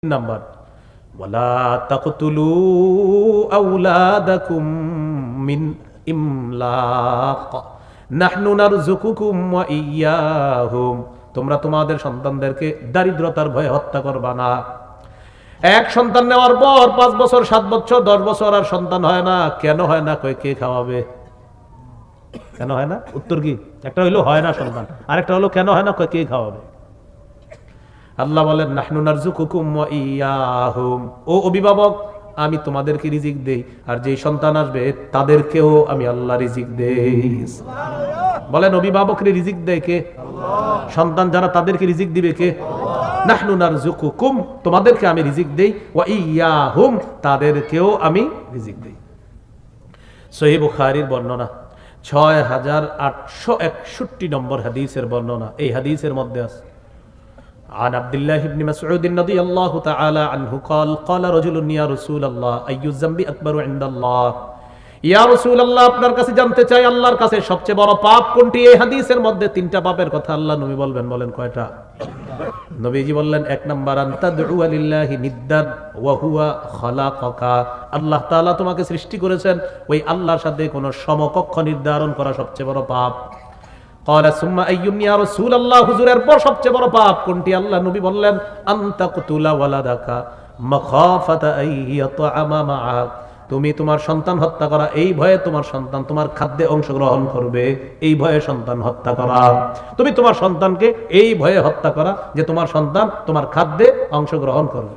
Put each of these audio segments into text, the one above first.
Number ওয়ালা তাকতুলু আওলাদাকুম মিন ইমলাক নাহনু নারযুকুকুম ওয়া ইয়্যাহুম। তোমরা তোমাদের সন্তানদেরকে দারিদ্রতার ভয়ে হত্যা করবা না। এক সন্তান নেওয়ার পর 5 বছর 7 বছর 10 বছর আর সন্তান হয় না। কেন হয় না? কই কে খাওয়াবে? কেন হয় না? উত্তর কি? একটা হইলো হয় না সন্তান, আরেকটা হলো কেন হয় না? কই কে খাওয়াবে? আল্লাহ বলেন নাহনু নারযুকুকুম ওয়া ইয়্যাহুম, ও অভিভাবক আমি তোমাদেরকে রিজিক দেই, আর যেই সন্তান আসবে তাদেরকেও আমি আল্লাহ রিজিক দেই। বলেন অভিভাবকরে রিজিক দেয় কে? আল্লাহ। সন্তান যারা তাদেরকে রিজিক দিবে কে? আল্লাহ। নাহনু নারযুকুকুম, তোমাদেরকে আমি রিজিক দেই, ওয়া ইয়্যাহুম, তাদেরকেও আমি রিজিক দেই। সহিহ বুখারীর বর্ণনা 6861 নম্বর হাদিসের বর্ণনা। এই হাদিসের মধ্যে আছে عن عبد الله بن مسعود رضي الله تعالى عنه قال قال رجل يا رسول الله أي الذنب أكبر عند الله ইয়া রাসূলুল্লাহ, আপনার কাছে জানতে চাই আল্লাহর কাছে সবচেয়ে বড় পাপ কোনটি? এই হাদিসের মধ্যে 3টা পাপের কথা আল্লাহ নবী বলবেন। বলেন কয়টা? নবীজি বললেন 1 নাম্বার আনতাদউ লিল্লাহি নিদ্দান ওয়া হুয়া খালাকাকা, আল্লাহ তাআলা তোমাকে সৃষ্টি করেছেন, ওই আল্লাহর সাথে কোনো সমকক্ষ নির্ধারণ করা সবচেয়ে বড় পাপ। ক্বালা সুম্মা আইয়ুন ইয়া রাসূলুল্লাহ, হুজুরের পর সবচেয়ে বড় পাপ কোনটি? আল্লাহ নবী বললেন আনতাকতুলা ওয়ালাদাকা মাখাফাতা আইয়াতআমা মাআক, তুমি তোমার সন্তান হত্যা করা এই ভয়ে তোমার সন্তান তোমার খাদ্যে অংশগ্রহণ করবে, এই ভয়ে সন্তান হত্যা করা। তুমি তোমার সন্তানকে এই ভয়ে হত্যা করা যে তোমার সন্তান তোমার খাদ্যে অংশগ্রহণ করবে।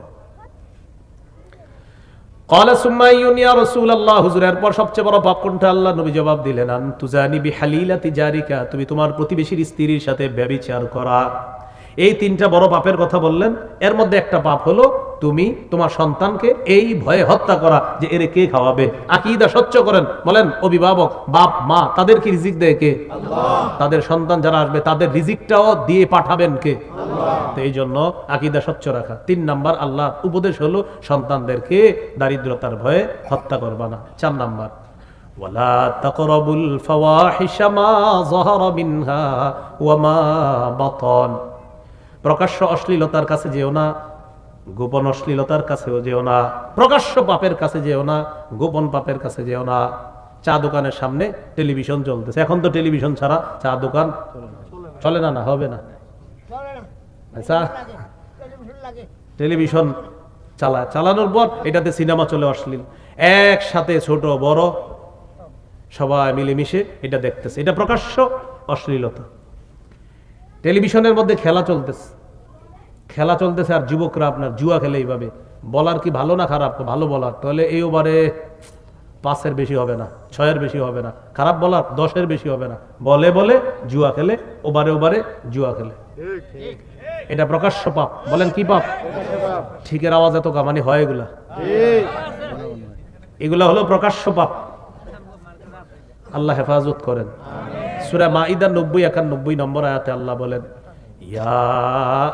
ক্বালা সুম্মা আইয়ুন ইয়া রাসূলুল্লাহ, হুজুরের পর সবচেয়ে বড় পাপ কোনটা? আল্লাহ নবী জবাব দিলেন আন তুজানি বিহালিলাতি জারিকা, তুমি তোমার প্রতিবেশীর স্ত্রীর সাথে ব্যভিচার করা। এই 3টা বড় পাপের কথা বললেন। এর মধ্যে একটা পাপ হলো তুমি তোমার সন্তানকে এই ভয়ে হত্যা করা যে এরে কে খাওয়াবে। আকীদা স্বচ্ছ করেন, বলেন অভিভাবক বাপ মা তাদেরকে রিজিক দেয় কে? আল্লাহ। তাদের সন্তান যারা আসবে তাদের রিজিকটাও দিয়ে পাঠাবেন কে? আল্লাহ। তো এই জন্য আকীদা স্বচ্ছ রাখা। 3 নাম্বার আল্লাহ উপদেশ হলো সন্তানদেরকে দারিদ্রতার ভয়ে হত্যা করবা না। 4 নাম্বার ওয়ালা তাকরাবুল ফাওয়াহিশা মা যাহারা মিনহা ওয়া মা বাতান, প্রকাশ্য অশ্লীলতার কাছে যেও না, গোপন অশ্লীলতার কাছেও যেও না। প্রকাশ্য পাপের কাছে যেও না, গোপন পাপের কাছে যেও না। চা দোকানের সামনে টেলিভিশন চলতেছে, এখন তো টেলিভিশন ছাড়া চা দোকান চলে না, না হবে না। আচ্ছা টেলিভিশন চালানোর পর এটাতে সিনেমা চলে অশ্লীল, একসাথে ছোট বড় সবাই মিলেমিশে এটা দেখতেছে, এটা প্রকাশ্য অশ্লীলতা। টেলিভিশনের মধ্যে খেলা চলতেছে আর যুবকরা আপনার জুয়া খেলে এইভাবে। বলার কি ভালো না খারাপ? ভালো বলার, তাহলে এই ওভারে 5-এর বেশি হবে না, 6-এর বেশি হবে না। খারাপ বলার 10-এর বেশি হবে না। বলে বলে জুয়া খেলে, ওভারে জুয়া খেলে, এটা প্রকাশ্য পাপ। বলেন কি পাপ? ঠিকের আওয়াজ এত কামানি হয় এগুলা, এগুলা হলো প্রকাশ্য পাপ। আল্লাহ হেফাজত করেন। সূরা মাইদা 90-91 নম্বর আয়াতে আল্লাহ বলেন ইয়া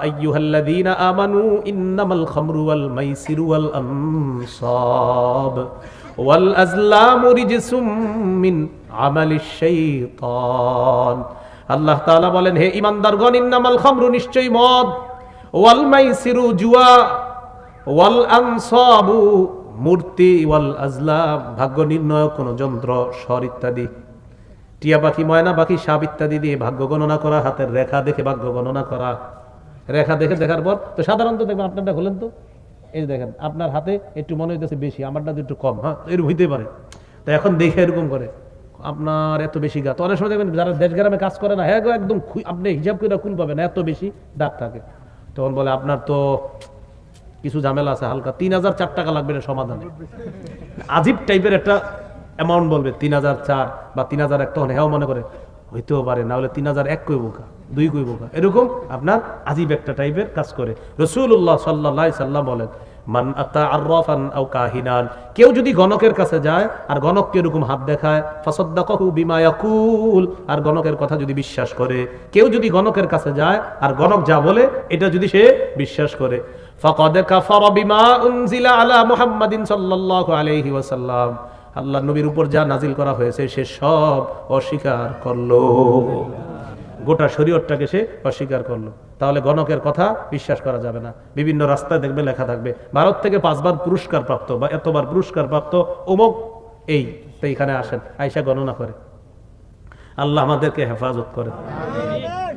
আইয়ুহাল্লাযীনা আমানু ইন্নামাল খামরু ওয়াল মাইসিরু ওয়াল আনসাব ওয়াল আজলামু রিজসুম মিন আমালিশ শাইতান। আল্লাহ তাআলা বলেন হে ঈমানদারগণ, ইন্নামাল খামরু, নিশ্চয়ই মদ, ওয়াল মাইসিরু, জুয়া, ওয়াল আনসাবু, মূর্তি, ওয়াল আজলাম, ভাগ্য নির্ণয়ক কোন যন্ত্র, স্বর ইত্যাদি, টিয়া পাখি, ময়না পাখি, সাপ ইত্যাদি দিয়ে ভাগ্য গণনা করা, হাতের রেখা দেখে ভাগ্য গণনা করা। রেখা দেখার পর তো সাধারণত দেখবেন, আপনারটা খুলেন তো, এই দেখেন আপনার হাতে একটু মনে হইতেছে বেশি, আমারটা একটু কম, হ্যাঁ এরকম হইতে পারে। তো এখন দেখে এরকম করে আপনার এত বেশি গা, তো অনেক সময় দেখবেন যারা দেশ গ্রামে কাজ করে না, হ্যাঁ একদম আপনি হিসাব করে কুল পাবেন, এত বেশি দাগ থাকে। তখন বলে আপনার তো কিছু ঝামেলা আছে হালকা, 3004 টাকা লাগবে না সমাধানে। আজীব টাইপের একটা অ্যামাউন্ট বলবে, 3004 বা 3001, তখন হ্যাঁ মনে করে হইতেও পারে, না হলে 3001 কই বোকা, 2 কই বোকা, এরকম আপনার আজীব একটা টাইপের কাজ করে। রাসূলুল্লাহ সাল্লাল্লাহু আলাইহি সাল্লাম বলেন মান আতা আররাফান আও কাহিনান, কেউ যদি গণকের কাছে যায় আর গণককে এরকম হাত দেখায়, ফাসাদ্দাকাহু বিমা ইয়াকুল, আর গণকের কথা যদি বিশ্বাস করে, কেউ যদি গণকের কাছে যায় আর গণক যা বলে এটা যদি সে বিশ্বাস করে, ফাকাদ কাফারা বিমা উনজিলা আলা মুহাম্মাদিন সাল্লাল্লাহু আলাইহি ওয়াসাল্লাম, আল্লাহ নবীর উপর যা নাজিল করা হয়েছে সে সব অস্বীকার করলো। গোটা শরীয়তটাকে সে অস্বীকার করলো। তাহলে গণকের কথা বিশ্বাস করা যাবে না। বিভিন্ন রাস্তায় দেখবে লেখা থাকবে ভারত থেকে 5 বার পুরস্কার প্রাপ্ত বা এতবার পুরস্কার প্রাপ্ত অমুক, এই তো এইখানে আসেন, আয়সা গণনা করে। আল্লাহ আমাদেরকে হেফাজত করেন।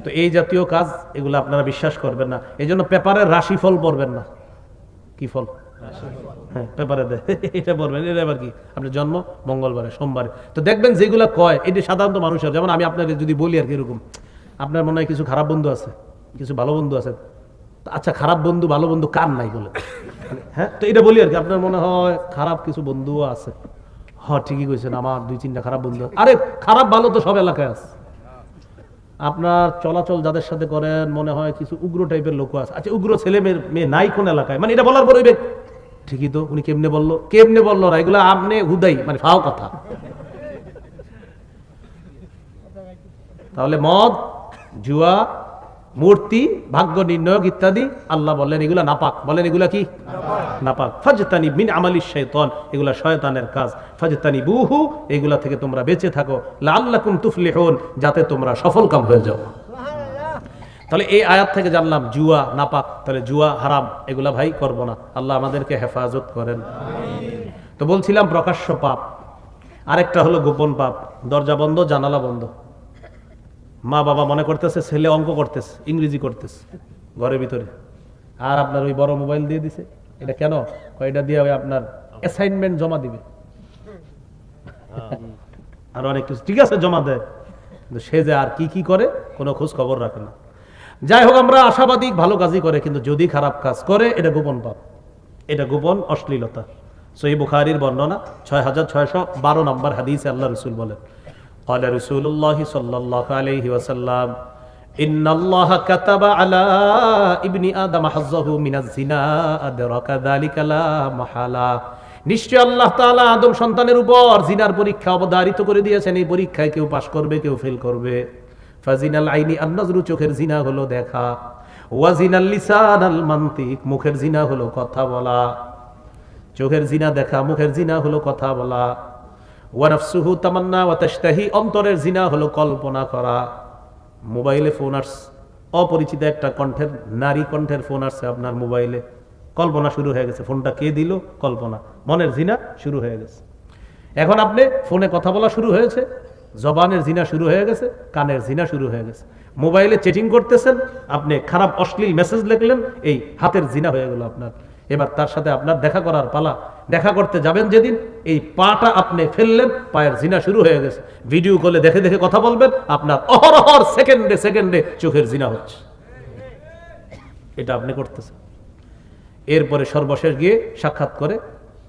তো এই জাতীয় কাজ এগুলো আপনারা বিশ্বাস করবেন না। এই জন্য পেপারের রাশিফল পড়বেন না। কি ফল? হ্যাঁ, পেপারে দেয়, এটা পড়বেন। এটা আবার কি? আপনার জন্ম মঙ্গলবারে, সোমবারে। তো দেখবেন যেগুলো কয় এটি সাধারণত মানুষের, যেমন আমি আপনাকে যদি বলি আর কি, এরকম আপনার মনে হয় কিছু খারাপ বন্ধু আছে, কিছু ভালো বন্ধু আছে। আচ্ছা, খারাপ বন্ধু ভালো বন্ধু কার নাই বলে? হ্যাঁ, তো এটা বলি আর কি, আপনার মনে হয় খারাপ কিছু বন্ধুও আছে। হ্যাঁ, ঠিকই কইছেন, আমার 2-3টা খারাপ বন্ধু। আরে খারাপ ভালো তো সব এলাকায় আছে। আপনার চলাচল যাদের সাথে করেন মনে হয় কিছু উগ্র টাইপের লোক আছে। আচ্ছা, উগ্র ছেলে মেয়ে নাই কোন এলাকায়? মানে এটা বলার পর ওই ঠিকই তো, উনি কেমনে বললো না, এগুলো আপনি হুদাই মানে ফাও কথা। তাহলে মদ, জুয়া, মূর্তি, ভাগ্য নির্ণয়ক ইত্যাদি আল্লাহ বললেন এগুলা নাপাক। বলেন এগুলা কি? নাপাক। ফাজতানিব মিন আমালিশ শাইতান, এগুলা শয়তানের কাজ। ফাজতানিবুহু, এগুলা থেকে তোমরা বেঁচে থাকো। লাআল্লাকুম তুফলিহুন, যাতে তোমরা সফলকাম হয়ে যাও। তাহলে এই আয়াত থেকে জানলাম জুয়া নাপাক, তাহলে জুয়া হারাম, এগুলা ভাই করব না। আল্লাহ আমাদেরকে হেফাজত করেন। তো বলছিলাম প্রকাশ্য পাপ, আরেকটা হলো গোপন পাপ। দরজা বন্ধ, জানালা বন্ধ, মা বাবা মনে করতেছে ছেলে অঙ্ক করতেছে, ইংরেজি করতেছে ঘরের ভিতরে, আর আপনার ওই বড় মোবাইল দিয়ে দিছে। এটা কেন? এটা দিয়ে আপনার অ্যাসাইনমেন্ট জমা দিবে, আর অনেক কিছু, ঠিক আছে জমা দেয়, কিন্তু সে যে আর কি করে কোনো খোঁজ খবর রাখে না। যাই হোক, আমরা আশাবাদী ভালো কাজই করে, কিন্তু যদি খারাপ কাজ করে এটা গোপন পাপ, এটা গোপন অশ্লীলতা। সহিহ বুখারীর বর্ণনা 6612 নম্বর হাদিসে আল্লাহ রাসূল বলেন, قال رسول الله صلى الله عليه وسلم إن الله كتب على ابن آدم حظه من الزنا أدرك ذلك لا محالة। নিশ্চয় আল্লাহ তাআলা আদম সন্তানের উপর জিনার পরীক্ষা অবধারিত করে দিয়েছেন। এই পরীক্ষায় কেউ পাশ করবে, কেউ ফেল করবে। ফাজিনাল আইনি আন-নাজরু, চোখের জিনা হলো দেখা। ওয়াজিনাল লিসান আল মানতিক, মুখের জিনা হলো কথা বলা। চোখের জিনা দেখা, মুখের জিনা হলো কথা বলা। ওয়ানাফসুহু তামান্না ওয়া তাশতাহি, অন্তরের জিনা হলো কল্পনা করা। মোবাইলে ফোন আসছে, অপরিচিত একটা কণ্ঠের, নারী কণ্ঠের ফোন আসছে আপনার মোবাইলে, কল্পনা শুরু হয়ে গেছে। ফোনটা কে দিল? কল্পনা। মনের জিনা শুরু হয়ে গেছে। এখন আপনি ফোনে কথা বলা শুরু হয়েছে, জবানের জিনা শুরু হয়ে গেছে, কানের জিনা শুরু হয়ে গেছে। মোবাইলে চ্যাটিং করতেছেন, আপনি খারাপ অশ্লীল মেসেজ লিখলেন, এই হাতের জিনা হয়ে গেল আপনার। এবার তার সাথে আপনার দেখা করার পালা। দেখা করতে যাবেন যেদিন, এই পাটা আপনি ফেললেন, পায়ের জিনা শুরু হয়ে গেছে। ভিডিও কলে দেখে দেখে কথা বলবেন, আপনার অহরহর সেকেন্ডে সেকেন্ডে চোখের জিনা হচ্ছে। এটা আপনি করতেছেন। এরপরে সর্বশেষ গিয়ে সাক্ষাৎ করে,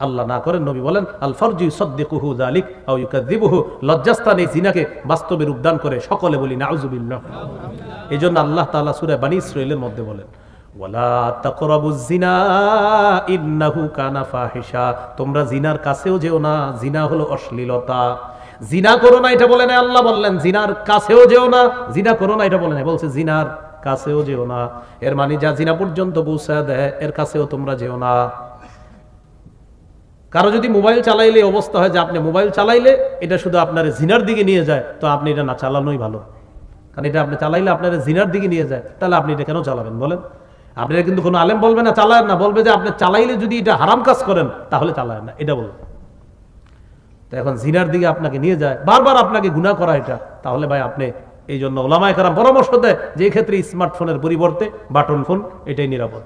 আল্লাহ না করেন, নবী বলেন আল ফারজু ইউসাদ্দিকুহু যালিক আও ইউকাযযিবুহু, লজ্জাস্থান এই জিনাকে বাস্তবে রূপদান করে। সকলে বলি নাউযুবিল্লাহ। এজন্য আল্লাহ তাআলা সূরা বনী ইসরাঈলের মধ্যে বলেন ওয়ালা তাকরাবুজ জিনা ইন্নাহু কানা ফাহিশা, তোমরা জিনার কাছেও যেও না, জিনা হলো অশ্লীলতা। জিনা করো না এটা বলে না, আল্লাহ বললেন জিনার কাছেও যেও না। জিনা করো না এটা বলে না, বলছে জিনার কাছেও যেও না। এর মানে যা জিনা পর্যন্ত পৌঁছায় দেয়, এর কাছেও তোমরা যেও না। কারো যদি মোবাইল চালাইলে অবস্থা হয় যে আপনি মোবাইল চালাইলে এটা শুধু আপনার জিনার দিকে নিয়ে যায়, তো আপনি এটা না চালানোই ভালো। কারণ এটা আপনি চালাইলে আপনার জিনার দিকে নিয়ে যায়, তাহলে আপনি এটা কেন চালাবেন বলেন? আপনারা কিন্তু কোনো আলেম বলবে না চালায় না, বলবে যে আপনি চালাইলে যদি এটা হারাম কাজ করেন তাহলে চালায় না, এটা বলবে। তো এখন জিনার দিকে আপনাকে নিয়ে যায়, বারবার আপনাকে গুনাহ করা এটা, তাহলে ভাই আপনি, এই জন্য ওলামায়ে কেরাম পরামর্শ দেয় যে ক্ষেত্রে স্মার্টফোনের পরিবর্তে বাটন ফোন এটাই নিরাপদ।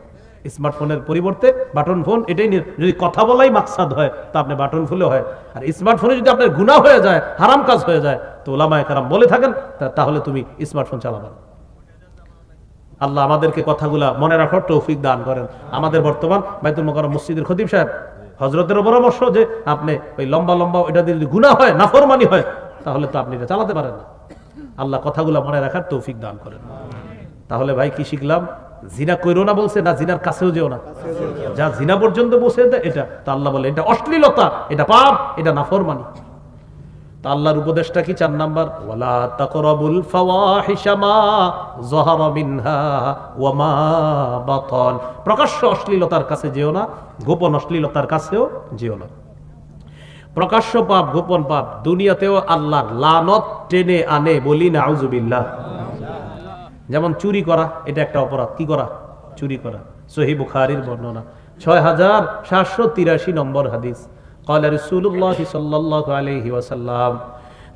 স্মার্টফোনের পরিবর্তে বাটন ফোন এটাই, যদি কথা বলাই মাকসাদ হয় তা আপনি বাটন ফোনে হয়। আর স্মার্টফোনে যদি আপনার গুনাহ হয়ে যায়, হারাম কাজ হয়ে যায়, তো ওলামায়ে কেরাম বলে থাকেন তাহলে তুমি স্মার্টফোন চালাবা না। আল্লাহ আমাদেরকে কথাগুলা মনে রাখার তৌফিক দান করেন। আমাদের বর্তমান বাইতুল মোকাররম মসজিদের খতিব সাহেব হযরতের পরামর্শ যে আপনি ওই লম্বা লম্বা ওইটা দিয়ে যদি গুনাহ হয়, নাফরমানি হয়, তাহলে তো আপনি এটা চালাতে পারেন না। আল্লাহ কথাগুলা মনে রাখার তৌফিক দান করেন। তাহলে ভাই কি শিখলাম? জিনা কইরো না বলছে না, জিনার কাছেও যেও না। যা জিনা পর্যন্ত বসে দেয় এটা, তা আল্লাহ বলে এটা অশ্লীলতা, এটা পাপ, এটা নাফরমানি। তা আল্লাহর উপদেশটা কি? 4 নাম্বার, ওয়ালা তাকরাবুল ফাওয়াহিশা মা যাহারা মিনহা ওয়া মা বাতান, প্রকাশ্য অশ্লীলতার কাছে যেও না, গোপন অশ্লীলতার কাছেও যেও না। প্রকাশ্য পাপ, গোপন পাপ দুনিয়াতেও আল্লাহর লানত টেনে আনে, বলি নাউযুবিল্লাহ। যেমন চুরি করা, এটা একটা অপরাধ। কি করা? চুরি করা। সহিহ বুখারীর বর্ণনা 6783 নম্বর হাদিস। قال رسول الله صلى الله عليه وسلم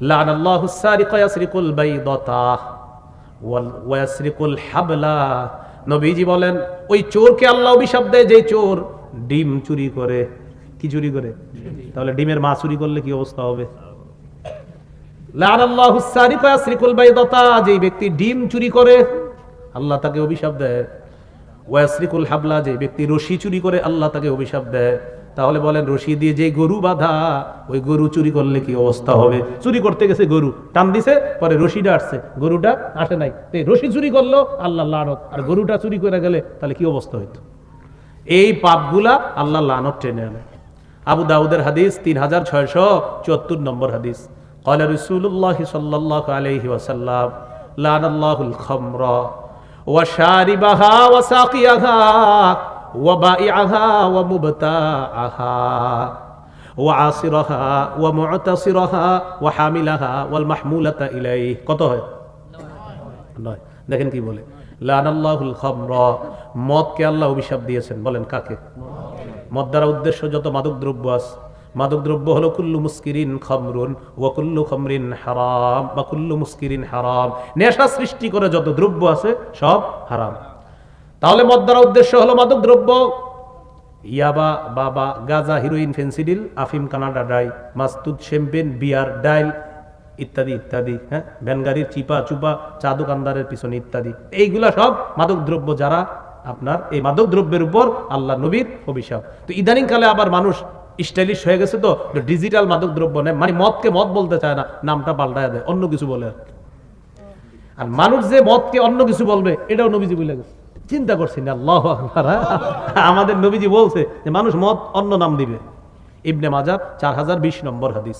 لعن الله السارق يسرق البيضة ويسرق الحبل। নবীজি বলেন ওই চোরকে আল্লাহ অভিশাপ দেয় যে চোর ডিম চুরি করে। কি চুরি করে? তাহলে ডিমের মা চুরি করলে কি অবস্থা হবে? লাআনাল্লাহু সারিকা ইয়াসরিকুল বাইদাতা, যে ব্যক্তি ডিম চুরি করে আল্লাহ তাকে অভিশাপ দেয়। ওয়াসরিকুল হাবলা, যে ব্যক্তি রশি চুরি করে আল্লাহ তাকে অভিশাপ দেয়। তাহলে বলেন রশি দিয়ে যে গরু বাঁধা, ওই গরু চুরি করলে কি অবস্থা হবে? চুরি করতে গেছে গরু, টান দিছে, পরে রশিটা আসছে, গরুটা আসে নাই, রশি চুরি করলো, আল্লাহ লানত। আর গরুটা চুরি করে গেলে তাহলে কি অবস্থা হইতো? এই পাপগুলা আল্লাহ লানত টেনে আনে। আবু দাউদের হাদিস 3674 নম্বর হাদিস। قال رسول الله صلى الله عليه وسلم لعن الله الخمر وشاربها وساقيها وبائعها ومبتاعها وعاصرها ومعتصرها وحاملها والمحمولة إليه। কত হয়? নয়। দেখেন কি বলে, লানাল্লাহুল খামরা, মদকে আল্লাহ অভিশাপ দিয়েছেন। বলেন কাকে? মদ দ্বারা উদ্দেশ্য যত মাদক দ্রব্য আছে। মাদক দ্রব্য হলো কুল্লু মুস্কিরিন খামরুন ওয়া কুল্লু খামরিন হারাম বা কুল্লু মুস্কিরিন হারাম। নেশা সৃষ্টি করে যত দ্রব্য আছে সব হারাম। তাহলে মদ দ্বারা উদ্দেশ্য হলো মাদক দ্রব্য, ইয়াবা, বাবা, গাঁজা, হিরোইন, ফেন্সিডিল, আফিম, কানাডা ড্রাই, মাস্তুদ, শ্যাম্পেন, বিয়ার, ডাইল ইত্যাদি ইত্যাদি। হ্যাঁ, ভ্যানগাড়ির চিপা চুপা, চা দোকানদারের পিছনে ইত্যাদি। এইগুলা সব মাদক দ্রব্য। যারা আপনার এই মাদক দ্রব্যের উপর আল্লাহ নবীর অভিশাপ। তো ইদানিং কালে আবার মানুষ স্টাইলিশ হয়ে গেছে, তো ডিজিটাল মাদক দ্রব্য নেয়, মানে মদকে মদ বলতে চায় না, নামটা পাল্টায় দেয়, অন্য কিছু বলে। আর মানুষ যে মদকে অন্য কিছু বলবে এটাও নবীজি বলে গেছে। চিন্তা করছি না, আল্লাহু আকবার। আমাদের নবীজি বলছে যে মানুষ মদ অন্য নাম দিবে। ইবনে মাজাহ 4020 নম্বর হাদিস।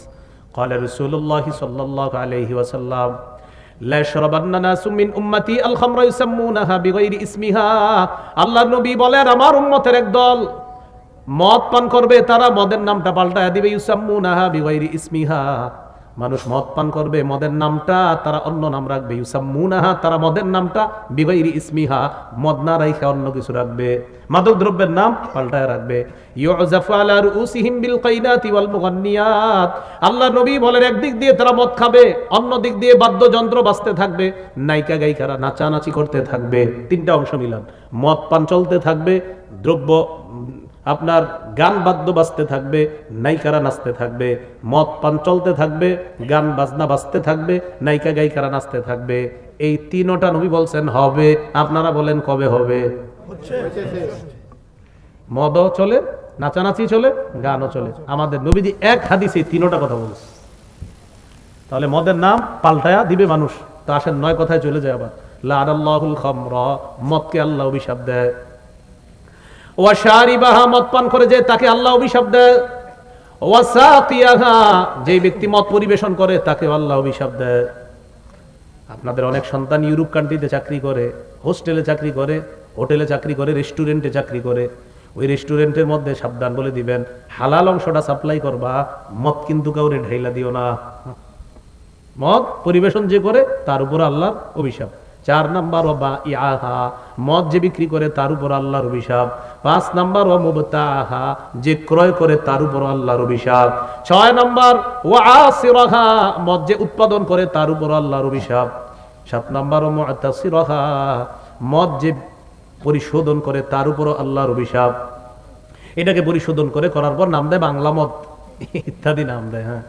قال رسول الله صلى الله عليه وسلم لا يشربن الناس من امتي الخمر يسمونها بغير اسمها। আল্লাহর নবী বলেন আমার উম্মতের একদল মদ পান করবে, তারা মদের নামটা পাল্টায় দিবে। ইউসাম্মুনাহা বিগাইরি ইসমিহা, মানুষ মদ পান করবে, মদের নামটা তারা অন্য নাম রাখবে। ইউসাম্মুনাহা, তারা মদের নামটা বিগাইরি ইসমিহা, মদ না রাখে অন্য কিছু রাখবে, মাদক দ্রব্যের নাম পাল্টায় রাখবে। ইউজাফু আলা রুউসিহিম বিল কাইনাতি ওয়াল মুগান্নিয়াত। আল্লাহ নবী বলেন একদিক দিয়ে তারা মদ খাবে, অন্য দিক দিয়ে বাদ্যযন্ত্র বাজতে থাকবে, নায়িকা গায়িকারা নাচানাচি করতে থাকবে। তিনটা অংশ মিলান, মদ পান চলতে থাকবে, দ্রব্য আপনার গান বাদ্য বাজতে থাকবে, নায়িকারা নাচতে থাকবে। মদ পান চলতে থাকবে, গান বাজনা বাজতে থাকবে, নায়িকা গায়িকারা নাচতে থাকবে। এই তিনটা নবী বলছেন হবে। আপনারা বলেন কবে হবে? মদও চলে, নাচানাচি চলে, গানও চলে। আমাদের নবীজি এক হাদিসে তিনটা কথা বলছে। তাহলে মদের নাম পাল্টায়া দিবে মানুষ। তো আসেন 9 কথায় চলে যায় আবার। লাআনাল্লাহুল খামরা, মদকে আল্লাহ অভিশাপ দেয়। ওয়াশারিবাহা, মদ পান করে যে তাকে আল্লাহ অভিশাপ দেয়। ওয়াসাকিয়াহা, যে ব্যক্তি মদ পরিবেশন করে তাকে আল্লাহ অভিশাপ দেয়। আপনাদের অনেক সন্তান ইউরোপ কান্ট্রিতে চাকরি করে, হোস্টেলে চাকরি করে, হোটেলে চাকরি করে, রেস্টুরেন্টে চাকরি করে। ওই রেস্টুরেন্টের মধ্যে সাবধান বলে দিবেন, হালাল অংশটা সাপ্লাই করবা, মদ কিন্তু কাউরে ঢাইলা দিও না। মদ পরিবেশন যে করে তার উপর আল্লাহর অভিশাপ। 4 নাম্বার ওয়া ইয়াহা, মদ যে বিক্রি করে তার উপর আল্লাহর অভিশাপ। 5 নাম্বার ওয়া মুবতাহা, যে ক্রয় করে তার উপর আল্লাহর অভিশাপ। 6 নাম্বার ওয়া আসিরাহা, মদ যে উৎপাদন করে তার উপর আল্লাহর অভিশাপ। 7 নাম্বার ওয়া মুতাসিরাহা, মদ যে পরিশোধন করে তার উপর আল্লাহর অভিশাপ। এটাকে পরিশোধন করার পর নাম দেয় বাংলা মদ ইত্যাদি নাম দেয়। হ্যাঁ।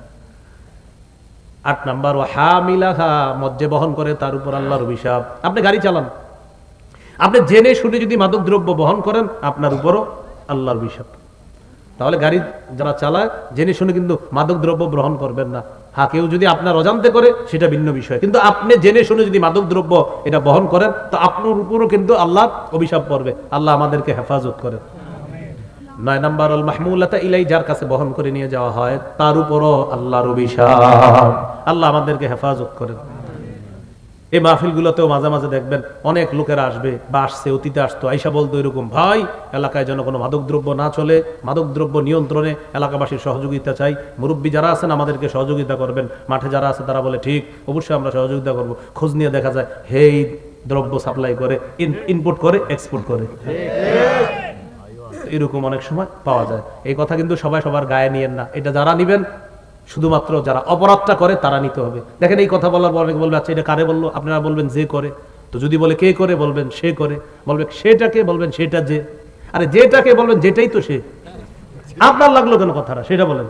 8 নাম্বার ওয়া হামিলাহা, মদ যে বহন করে তার উপর আল্লাহর অভিশাপ। আপনি গাড়ি চালান, আপনি জেনে শুনে যদি মাদক দ্রব্য বহন করেন আপনার উপরও আল্লাহর অভিশাপ। তাহলে গাড়ি যারা চালায় জেনে শুনে কিন্তু মাদক দ্রব্য গ্রহণ করবেন না। হ্যাঁ, কেউ যদি আপনার অজান্তে করে সেটা ভিন্ন বিষয়, কিন্তু আপনি জেনে শুনে যদি মাদক দ্রব্য এটা বহন করেন তো আপনার উপরও কিন্তু আল্লাহর অভিশাপ পড়বে। আল্লাহ আমাদেরকে হেফাজত করেন। 9 নাম্বার আল মাহমুলাতা ইলাই, যার কাছে বহন করে নিয়ে যাওয়া হয় তার উপরও আল্লাহর অভিশাপ। আল্লাহ আমাদেরকে হেফাজত করেন। এই মাহফিলগুলোতেও মাঝে মাঝে দেখবেন অনেক লোকেরা আসবে বা আসছে, অতীতে আসতো, আইসা বলতো এরকম, ভাই এলাকায় যেন কোনো মাদক দ্রব্য না চলে, মাদক দ্রব্য নিয়ন্ত্রণে এলাকাবাসীর সহযোগিতা চাই। মুরব্বী যারা আছেন আমাদেরকে সহযোগিতা করবেন। মাঠে যারা আছে তারা বলে ঠিক, অবশ্যই আমরা সহযোগিতা করব। খোঁজ নিয়ে দেখা যায় হেই দ্রব্য সাপ্লাই করে, ইনপুট করে, এক্সপোর্ট করে। এরকম অনেক সময় পাওয়া যায়। এই কথা কিন্তু সবাই সবার গায়ে নিয়েন না। এটা যারা নিবেন শুধুমাত্র যারা অপরাধটা করে তারা নিতে হবে। দেখেন এই কথা বলার পর অনেকে বলবে আচ্ছা এটা কারে বললো, আপনারা বলবেন যে করে। তো যদি বলে কে করে, বলবেন সে করে। বলবে সেটাকে, বলবেন সেটা যে। আরে যেটাকে বলবেন যেটাই তো সে। আপনার লাগলো কেন কথাটা সেটা বলেন।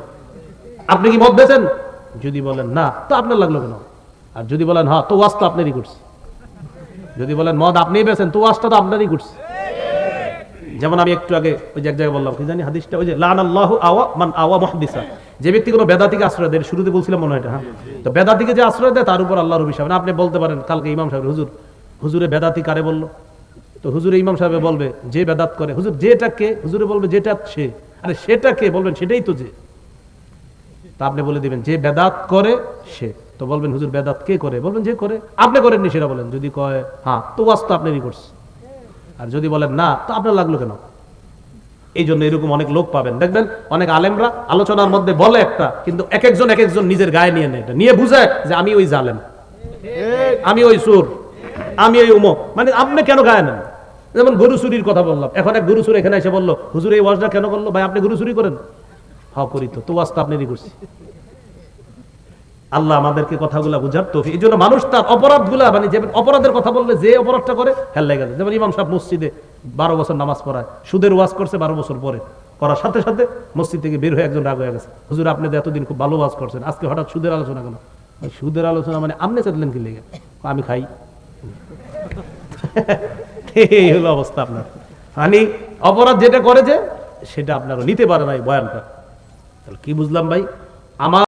আপনি কি মদ বেচেন? যদি বলেন না, তো আপনার লাগলো কেন? আর যদি বলেন হ্যাঁ, তো ওয়াজ তো আপনারই করছে। যদি বলেন মদ আপনিই বেচেন, তো ওয়াজটা তো আপনারই করছে। যেমন আমি একটু আগে ওই যে এক জায়গায় বললাম, কি জানি হাদিসটা, ওই যে লানাল্লাহু আওয়া মান আওয়া মুহাদ্দিসা, যে ব্যক্তি কোনো বেদাতিকে আশ্রয় দেয়, শুরুতে বলছিলাম মনে হয় এটা, হ্যাঁ, তো বেদাতিকে যে আশ্রয় দেয় তার উপর আল্লাহর অভিশাপ। আপনি বলতে পারেন কালকে ইমাম সাহেব, হুজুরে বেদাতি কারে বললো? তো হুজুরে ইমাম সাহেব বলবে যে বেদাত করে। হুজুর যেটাকে, হুজুরে বলবে যেটা সে। আরে সেটাকে, বলবেন সেটাই তো যে। তা আপনি বলে দিবেন যে বেদাত করে সে। তো বলবেন হুজুর বেদাত কে করে? বলবেন যে করে। আপনি করেননি সেটা বলেন। যদি কয় হ্যাঁ, তো ওয়াজ তো আপনারই করছে। আর যদি বলেন না, তো আপনার লাগলো কেন? এই জন্য এরকম অনেক লোক পাবেন, দেখবেন অনেক আলেমরা আলোচনার মধ্যে বলে একটা, কিন্তু এক একজন নিজের গায়ে নিয়ে নেয়, নিয়ে বুঝায় যে আমি ওই জালেম, আমি ওই সুর, আমি ওই উমক। মানে আপনি কেন গায়ে নেন? যেমন গরু চুরির কথা বললাম, এখন এক গরু চুর এখানে এসে বললো হুজুর এই ওয়াজটা কেন করলো? ভাই আপনি গরু চুরি করেন? হ্যাঁ করি। তো ওয়াজ তো আপনারই করছি। আল্লাহ আমাদেরকে কথাগুলা বুঝার তৌফিক। এই জন্য মানুষ তার অপরাধগুলা, মানে যে অপরাধের কথা বললে যে অপরাধটা করে হেল লেগে যায়। যেমন ইমাম সাহেব মসজিদে 12 বছর নামাজ পড়ায়, সুদের ওয়াজ করছে 12 বছর পরে, করার সাথে সাথে মসজিদ থেকে বের হয়ে একজন রাগ হয়ে গেছে, হুজুর আপনি তো এতদিন খুব ভালো ওয়াজ করছেন, আজকে হঠাৎ সুদের আলোচনা কেন? সুদের আলোচনা মানে আপনি চাইলেন কি লেগে? আমি খাই। এই হলো অবস্থা আপনার। মানে অপরাধ যেটা করে যে সেটা আপনারও নিতে পারে না এই বয়ানটা। তাহলে কি বুঝলাম ভাই? আমার